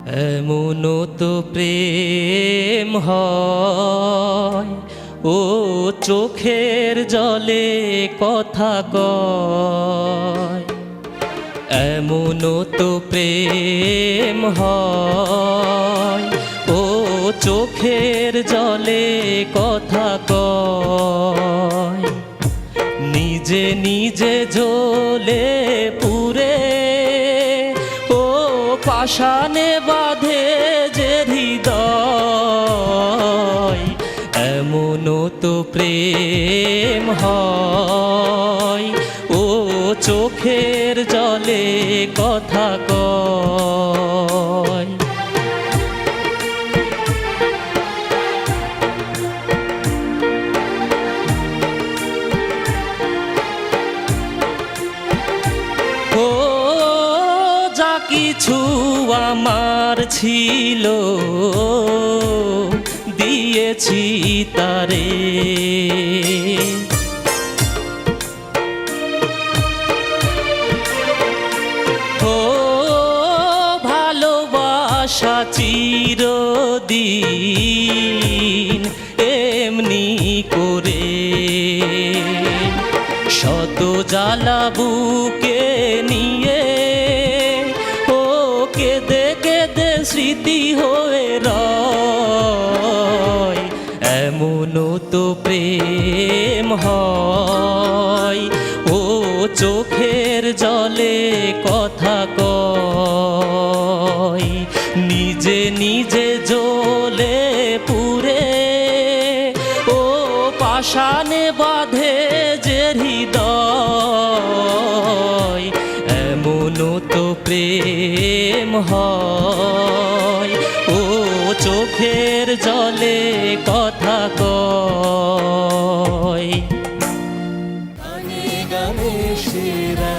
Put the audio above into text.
এমনও তো প্রেম হয়, ও চোখের জলে কথা কয়। এমনও তো প্রেম হয়, ও চোখের জলে কথা কয়। নিজে নিজে জ্বলে পুরে ও পাষাণে বাঁধে যে হৃদয়। এমনও তো প্রেম হয়, ও চোখের জলে কথা কয়। ও যা কিছু আমার ছিল দিয়েছি তারে, ও ভালোবাসা চিরদিন এমনি করে। শত জ্বালা বুকে নিয়ে ও কেঁদে কেঁদে স্মৃতি হয়ে রয়। এমনও তো প্রেম হয়, ও চোখের জলে কথা কয়। নিজে নিজে জ্বলে পুরে ও পাষাণে বাঁধে যে হৃদয়। এমনও তো প্রেম হয়, ও চোখের জলে কথা কয়। গানে গানে সেরা